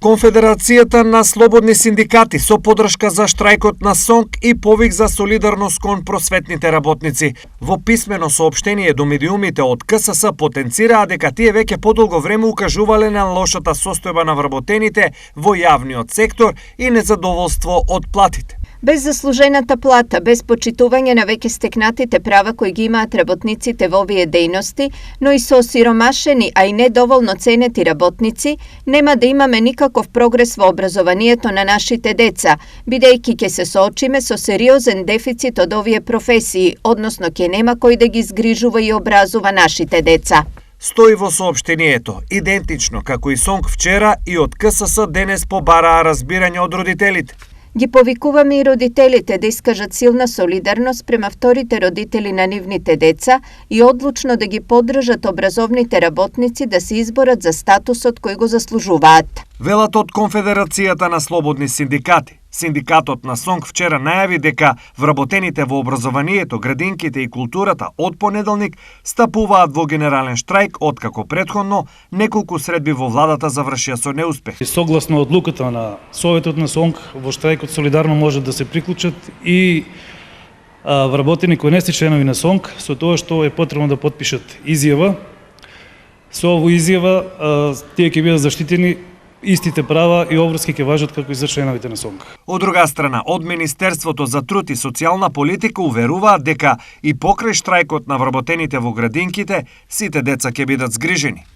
Конфедерацијата на слободни синдикати со поддршка за штрајкот на СОНК и повик за солидарност кон просветните работници. Во писмено соопштение до медиумите од КСС потенцираа дека тие веќе подолго време укажувале на лошата состојба на вработените во јавниот сектор и незадоволство од платите. Без заслужената плата, без почитување на веќе стекнатите права кои ги имаат работниците во овие дејности, но и со осиромашени, а и недоволно ценети работници, нема да имаме никаков прогрес во образованието на нашите деца, бидејќи ќе се соочиме со сериозен дефицит од овие професии, односно ќе нема кој да ги згрижува и образува нашите деца. Стои во соопштението, идентично како и СОНК вчера и од КСС денес побараа разбирање од родителите. Ги повикуваме и родителите да искажат силна солидарност према вторите родители на нивните деца и одлучно да ги поддржат образовните работници да се изборат за статусот кој го заслужуваат. Велат од Конфедерацијата на слободни синдикати. Синдикатот на СОНК вчера најави дека вработените во образованието, градинките и културата од понеделник стапуваат во генерален штрајк, откако претходно неколку средби во владата завршија со неуспех. Согласно одлуката на Советот на СОНК, во штрајкот солидарно може да се приклучат и вработени кои не се членови на СОНК, со тоа што е потребно да потпишат изјава. Со оваа изјава тие ќе бидат заштитени, истите права и обврски ќе важат како и за членовите на СОНК. Од друга страна, од Министерството за труд и социјална политика уверуваат дека и покрај штрајкот на вработените во градинките, сите деца ќе бидат згрижени.